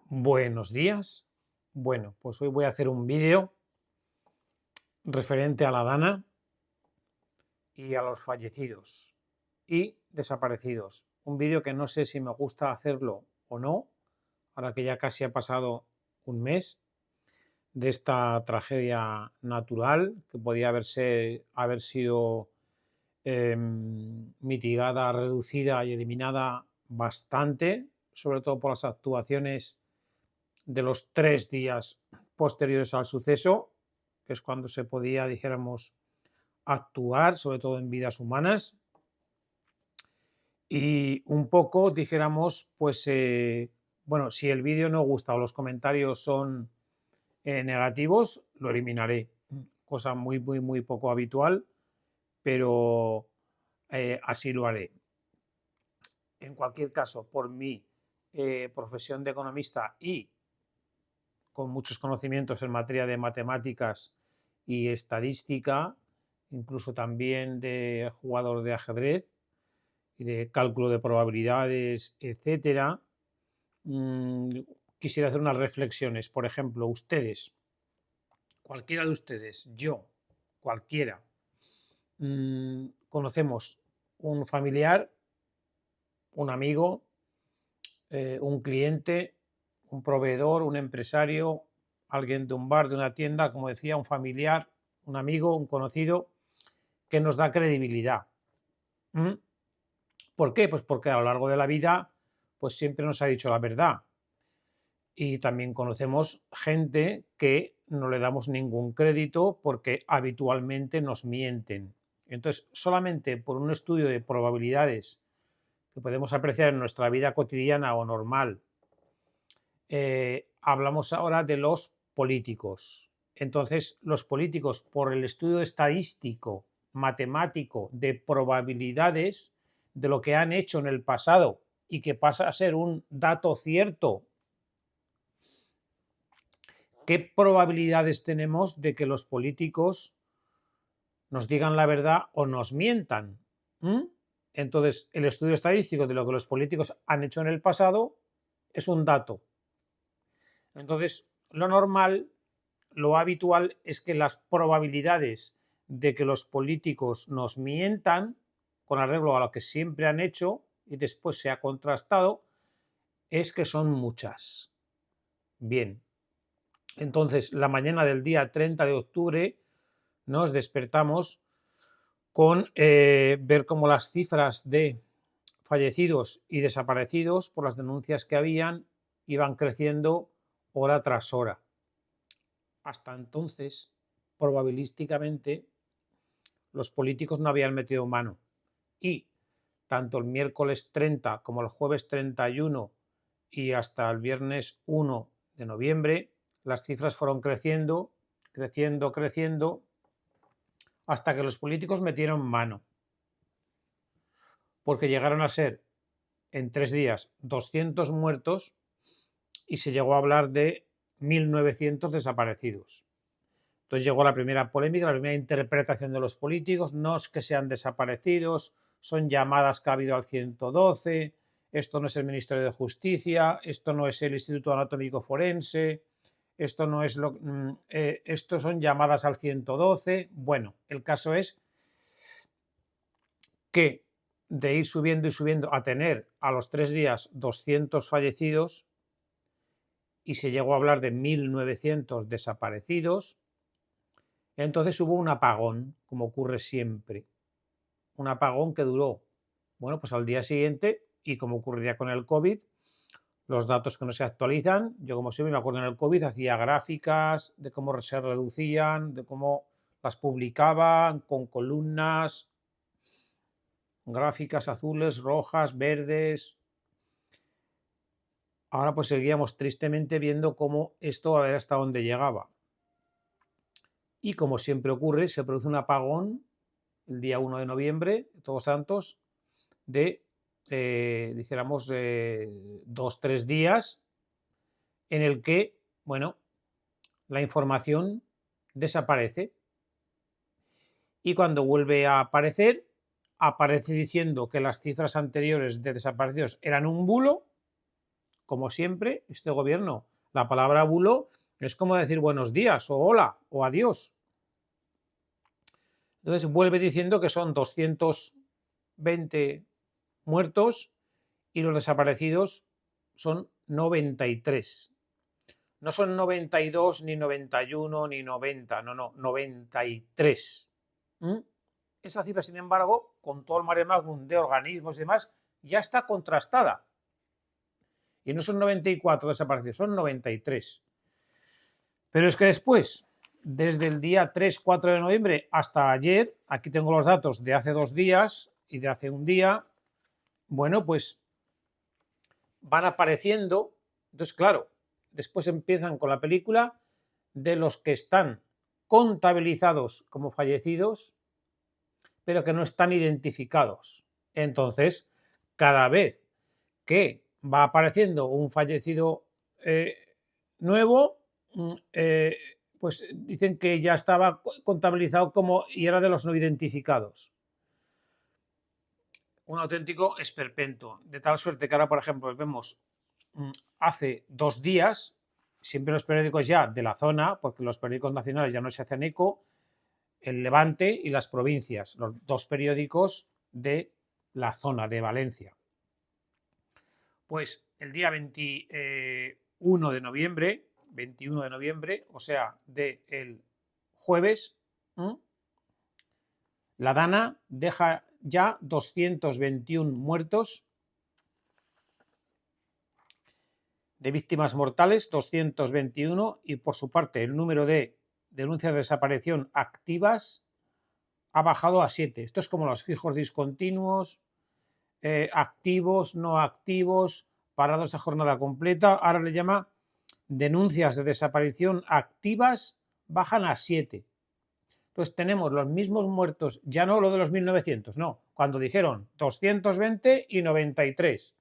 Buenos días. Bueno, pues hoy voy a hacer un vídeo referente a la Dana y a los fallecidos y desaparecidos. Un vídeo que no sé si me gusta hacerlo o no, ahora que ya casi ha pasado un mes de esta tragedia natural que podía haber sido mitigada, reducida y eliminada bastante, sobre todo por las actuaciones de los 3 días posteriores al suceso, que es cuando se podía, dijéramos, actuar, sobre todo en vidas humanas, y un poco, dijéramos, pues, bueno, si el vídeo no gusta o los comentarios son negativos, lo eliminaré, cosa muy, muy, muy poco habitual, pero así lo haré. En cualquier caso, por mi profesión de economista y con muchos conocimientos en materia de matemáticas y estadística, incluso también de jugador de ajedrez y de cálculo de probabilidades, etcétera. Quisiera hacer unas reflexiones. Por ejemplo, ustedes, cualquiera de ustedes, yo, cualquiera, conocemos un familiar, un amigo, un cliente, un proveedor, un empresario, alguien de un bar, de una tienda, como decía, un familiar, un amigo, un conocido, que nos da credibilidad. ¿Por qué? Pues porque a lo largo de la vida, pues siempre nos ha dicho la verdad. Y también conocemos gente que no le damos ningún crédito porque habitualmente nos mienten. Entonces, solamente por un estudio de probabilidades que podemos apreciar en nuestra vida cotidiana o normal, hablamos ahora de los políticos. Entonces, los políticos, por el estudio estadístico, matemático, de probabilidades de lo que han hecho en el pasado y que pasa a ser un dato cierto, ¿qué probabilidades tenemos de que los políticos nos digan la verdad o nos mientan? Entonces, el estudio estadístico de lo que los políticos han hecho en el pasado es un dato. Entonces, lo normal, lo habitual es que las probabilidades de que los políticos nos mientan, con arreglo a lo que siempre han hecho y después se ha contrastado, es que son muchas. Bien, entonces la mañana del día 30 de octubre nos despertamos con ver cómo las cifras de fallecidos y desaparecidos por las denuncias que habían iban creciendo hora tras hora. Hasta entonces, probabilísticamente, los políticos no habían metido mano y tanto el miércoles 30 como el jueves 31 y hasta el viernes 1 de noviembre, las cifras fueron creciendo, creciendo, creciendo, hasta que los políticos metieron mano, porque llegaron a ser en 3 días 200 muertos y se llegó a hablar de 1.900 desaparecidos. Entonces llegó la primera polémica, la primera interpretación de los políticos, no es que sean desaparecidos, son llamadas que ha habido al 112, esto no es el Ministerio de Justicia, esto no es el Instituto Anatómico Forense, esto no es esto son llamadas al 112. Bueno, el caso es que de ir subiendo y subiendo a tener a los 3 días 200 fallecidos y se llegó a hablar de 1.900 desaparecidos. Entonces hubo un apagón, como ocurre siempre. Un apagón que duró, bueno, pues al día siguiente, y como ocurriría con el COVID, los datos que no se actualizan, yo como siempre me acuerdo en el COVID, hacía gráficas de cómo se reducían, de cómo las publicaban con columnas, gráficas azules, rojas, verdes. Ahora pues seguíamos tristemente viendo cómo esto a ver hasta dónde llegaba. Y como siempre ocurre, se produce un apagón el día 1 de noviembre, Todos Santos, de, dijéramos, 2 o 3 días en el que, bueno, la información desaparece y cuando vuelve a aparecer, aparece diciendo que las cifras anteriores de desaparecidos eran un bulo como siempre, este gobierno, la palabra bulo es como decir buenos días o hola o adiós. Entonces vuelve diciendo que son 220 muertos y los desaparecidos son 93. No son 92, ni 91, ni 90, no, 93. Esa cifra, sin embargo, con todo el mare magnum de organismos y demás, ya está contrastada. Y no son 94 desaparecidos, son 93. Pero es que después, desde el día 3-4 de noviembre hasta ayer, aquí tengo los datos de hace 2 días y de hace un día, bueno, pues van apareciendo. Entonces, claro, después empiezan con la película de los que están contabilizados como fallecidos, pero que no están identificados. Entonces, cada vez que va apareciendo un fallecido nuevo, pues dicen que ya estaba contabilizado como y era de los no identificados. Un auténtico esperpento, de tal suerte que ahora, por ejemplo, vemos hace 2 días, siempre los periódicos ya de la zona, porque los periódicos nacionales ya no se hacen eco, el Levante y las provincias, los 2 periódicos de la zona de Valencia. Pues el día 21 de noviembre, o sea, del jueves, la Dana deja ya 221 muertos de víctimas mortales, 221, y por su parte el número de denuncias de desaparición activas ha bajado a 7. Esto es como los fijos discontinuos, activos, no activos, parados a jornada completa. Ahora le llama denuncias de desaparición activas, bajan a 7. Entonces tenemos los mismos muertos, ya no lo de los 1900, no, cuando dijeron 220 y 93.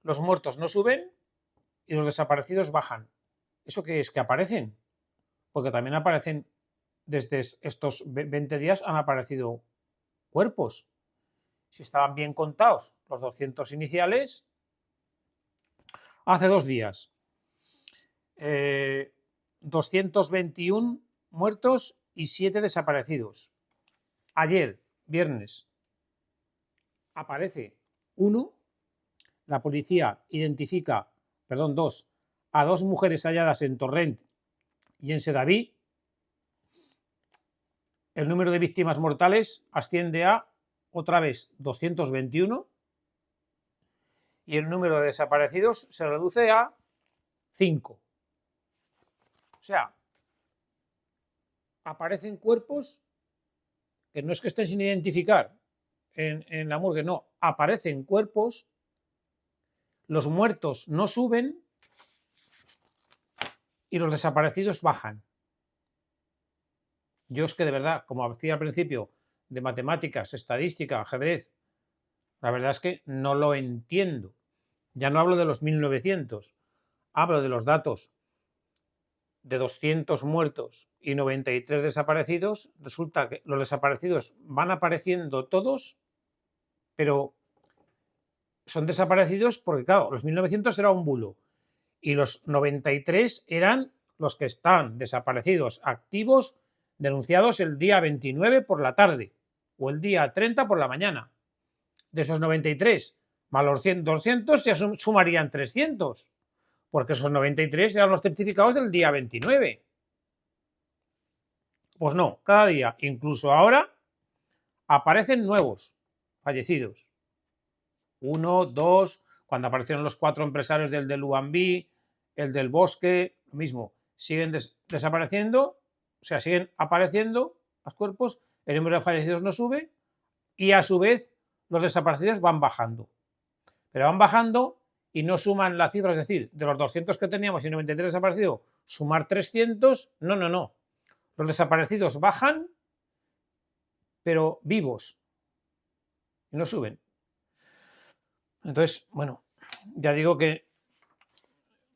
Los muertos no suben y los desaparecidos bajan. ¿Eso qué es? ¿Que aparecen? Porque también aparecen, desde estos 20 días han aparecido cuerpos. Si estaban bien contados los 200 iniciales, hace 2 días 221 muertos y 7 desaparecidos. Ayer, viernes, aparece 1, la policía identifica, perdón, 2, a 2 mujeres halladas en Torrent y en Sedaví. El número de víctimas mortales asciende a, otra vez, 221 y el número de desaparecidos se reduce a 5. O sea, aparecen cuerpos que no es que estén sin identificar en la morgue, no, aparecen cuerpos, los muertos no suben y los desaparecidos bajan. Yo es que de verdad, como decía al principio, de matemáticas, estadística, ajedrez, la verdad es que no lo entiendo. Ya no hablo de los 1900, hablo de los datos de 200 muertos y 93 desaparecidos. Resulta que los desaparecidos van apareciendo todos, pero son desaparecidos porque, claro, los 1900 era un bulo y los 93 eran los que están desaparecidos activos, denunciados el día 29 por la tarde o el día 30 por la mañana. De esos 93 más los 200 ya sumarían 300, porque esos 93 eran los certificados del día 29. Pues no, cada día, incluso ahora, aparecen nuevos fallecidos. 1, 2, cuando aparecieron los 4 empresarios del Luambí, el del Bosque, lo mismo, siguen desapareciendo, o sea, siguen apareciendo los cuerpos, el número de fallecidos no sube y a su vez los desaparecidos van bajando. Pero van bajando y no suman la cifra, es decir, de los 200 que teníamos y 93 desaparecidos, sumar 300, no. Los desaparecidos bajan, pero vivos, y no suben. Entonces, bueno, ya digo que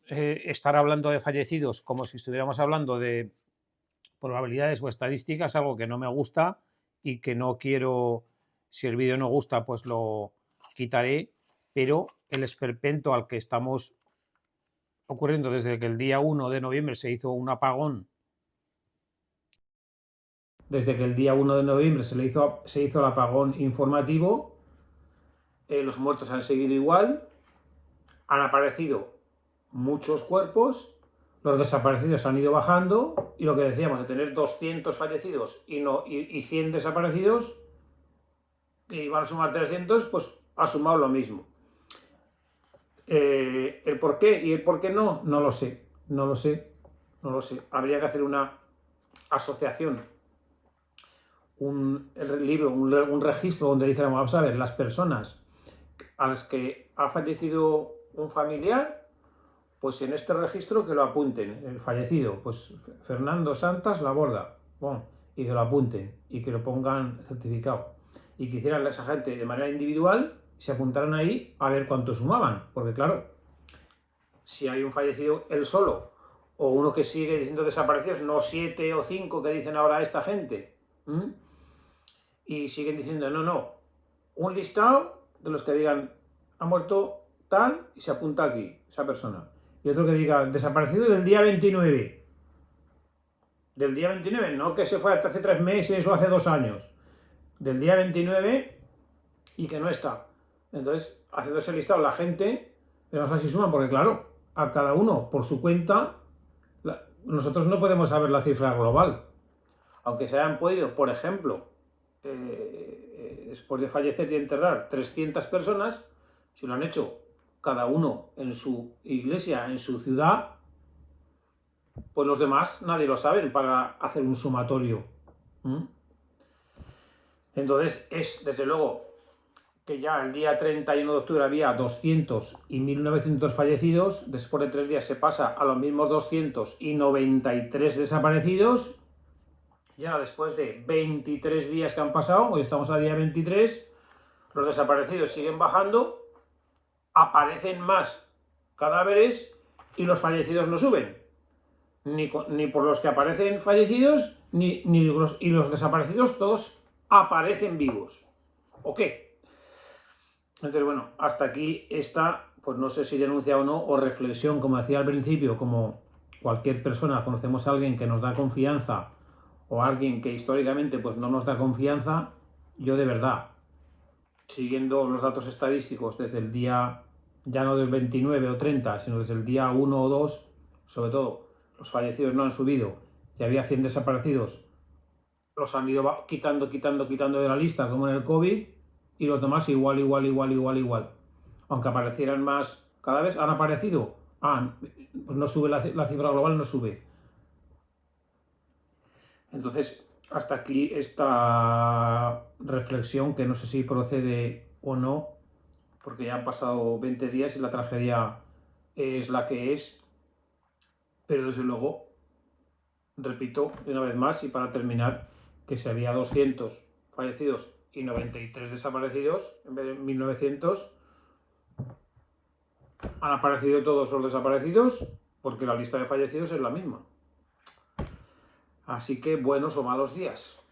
estar hablando de fallecidos como si estuviéramos hablando de probabilidades o estadísticas, algo que no me gusta y que no quiero, si el vídeo no gusta, pues lo quitaré, pero el esperpento al que estamos ocurriendo desde que el día 1 de noviembre se hizo un apagón, desde que el día 1 de noviembre se hizo el apagón informativo, los muertos han seguido igual, han aparecido muchos cuerpos, los desaparecidos han ido bajando, y lo que decíamos de tener 200 fallecidos y 100 desaparecidos, que iban a sumar 300, pues ha sumado lo mismo. El por qué y el por qué no lo sé. Habría que hacer una asociación, un registro donde dijéramos, vamos a ver, las personas a las que ha fallecido un familiar, pues en este registro que lo apunten, el fallecido, pues Fernando Santas La Borda, bon, y que lo apunten y que lo pongan certificado. Y que hicieran esa gente de manera individual, se apuntaran ahí a ver cuánto sumaban, porque claro, si hay un fallecido él solo, o uno que sigue diciendo desaparecidos, no 7 o 5 que dicen ahora esta gente, y siguen diciendo no, un listado de los que digan ha muerto tal y se apunta aquí esa persona, y otro que diga desaparecido del día 29, no que se fue hasta hace 3 meses o hace 2 años, del día 29 y que no está. Entonces, haciendo ese listado la gente, vamos a ver si suman, porque claro, a cada uno por su cuenta, nosotros no podemos saber la cifra global. Aunque se hayan podido, por ejemplo, después de fallecer y enterrar 300 personas, si lo han hecho cada uno en su iglesia, en su ciudad, pues los demás nadie lo saben para hacer un sumatorio. Entonces es, desde luego, que ya el día 31 de octubre había 200 y 1900 fallecidos, después de 3 días se pasa a los mismos 200 y 93 desaparecidos, y ahora después de 23 días que han pasado, hoy estamos a día 23, los desaparecidos siguen bajando, aparecen más cadáveres y los fallecidos no suben. Ni por los que aparecen fallecidos, y los desaparecidos todos aparecen vivos. ¿O qué? Entonces, bueno, hasta aquí está, pues no sé si denuncia o no, o reflexión, como decía al principio, como cualquier persona, conocemos a alguien que nos da confianza, o a alguien que históricamente pues no nos da confianza, yo de verdad, siguiendo los datos estadísticos desde el día, ya no del 29 o 30, sino desde el día 1 o 2, sobre todo, los fallecidos no han subido, y había 100 desaparecidos, los han ido quitando de la lista, como en el COVID, y los demás igual. Aunque aparecieran más cada vez, han aparecido. Pues no sube la cifra global, no sube. Entonces, hasta aquí esta reflexión, que no sé si procede o no, porque ya han pasado 20 días y la tragedia es la que es. Pero desde luego, repito una vez más y para terminar, que si había 200 fallecidos y 93 desaparecidos en vez de 1900, han aparecido todos los desaparecidos porque la lista de fallecidos es la misma. Así que buenos o malos días.